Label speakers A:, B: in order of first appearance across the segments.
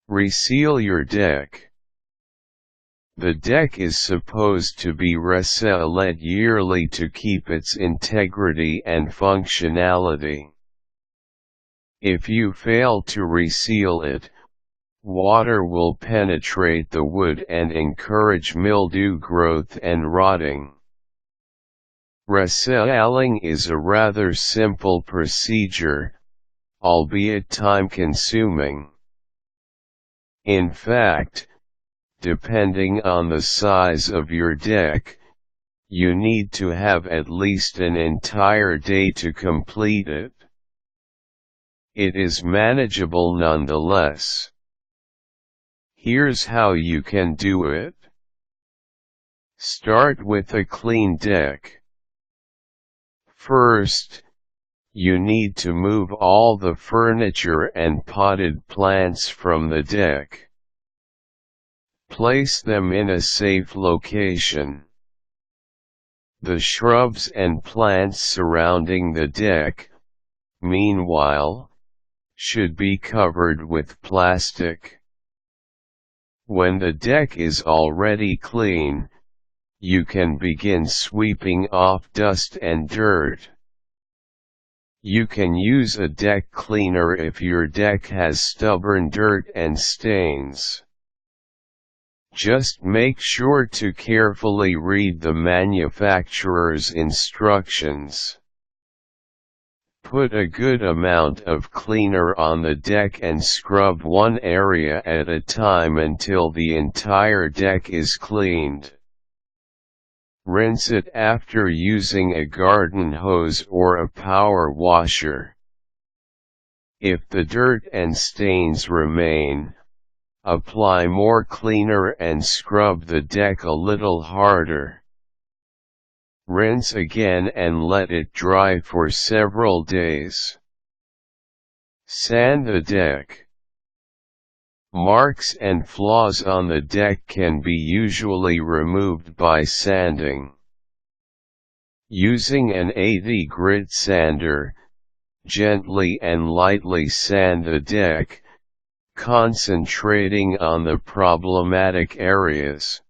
A: Reseal your deck. The deck is supposed to be resealed yearly to keep its integrity and functionality. If you fail to reseal it, water will penetrate the wood and encourage mildew growth and rotting. Resealing is a rather simple procedure, albeit time-consuming. In fact, depending on the size of your deck, you need to have at least an entire day to complete it. It is manageable nonetheless. Here's how you can do it. Start with a clean deck. First, you need to move all the furniture and potted plants from the deck. Place them in a safe location. The shrubs and plants surrounding the deck, meanwhile, should be covered with plastic. When the deck is already clean, you can begin sweeping off dust and dirt. You can use a deck cleaner if your deck has stubborn dirt and stains. Just make sure to carefully read the manufacturer's instructions. Put a good amount of cleaner on the deck and scrub one area at a time until the entire deck is cleaned. Rinse it after using a garden hose or a power washer. If the dirt and stains remain, apply more cleaner and scrub the deck a little harder. Rinse again and let it dry for several days. Sand the deck. Marks and flaws on the deck can be usually removed by sanding. Using an 80 grit sander, gently and lightly sand the deck, concentrating on the problematic areas.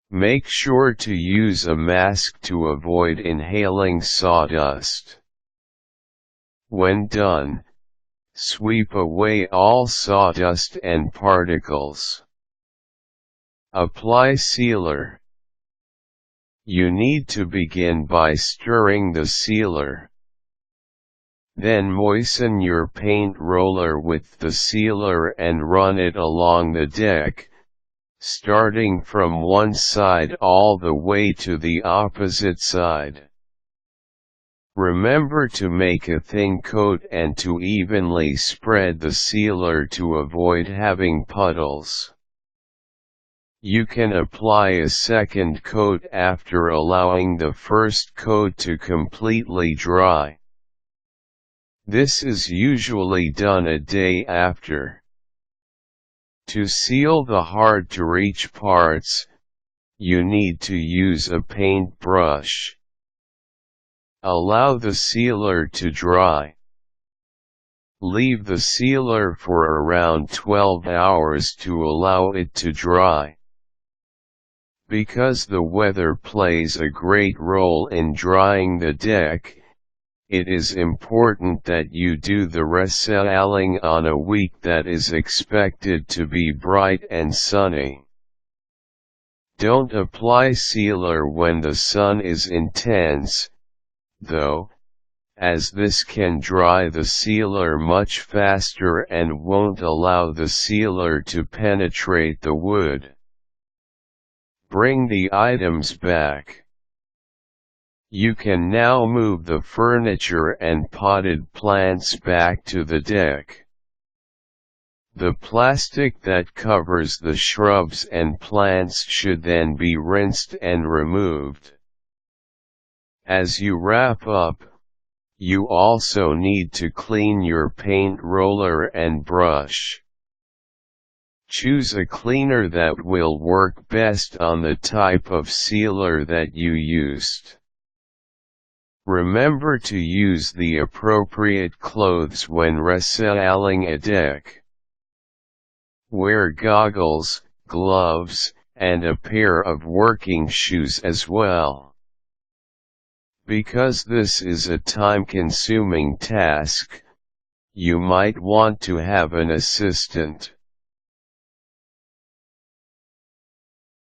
A: Make sure to use a mask to avoid inhaling sawdust. When done, sweep away all sawdust and particles. Apply sealer. You need to begin by stirring the sealer. Then moisten your paint roller with the sealer and run it along the deck, starting from one side all the way to the opposite side. Remember to make a thin coat and to evenly spread the sealer to avoid having puddles. You can apply a second coat after allowing the first coat to completely dry. This is usually done a day after. To seal the hard-to-reach parts, you need to use a paintbrush. Allow the sealer to dry. Leave the sealer for around 12 hours to allow it to dry. Because the weather plays a great role in drying the deck, it is important that you do the resealing on a week that is expected to be bright and sunny. Don't apply sealer when the sun is intense, though, as this can dry the sealer much faster and won't allow the sealer to penetrate the wood. Bring the items back. You can now move the furniture and potted plants back to the deck. The plastic that covers the shrubs and plants should then be rinsed and removed. As you wrap up, you also need to clean your paint roller and brush. Choose a cleaner that will work best on the type of sealer that you used. Remember to use the appropriate clothes when resealing a deck. Wear goggles, gloves, and a pair of working shoes as well. Because this is a time-consuming task, you might want to have an assistant.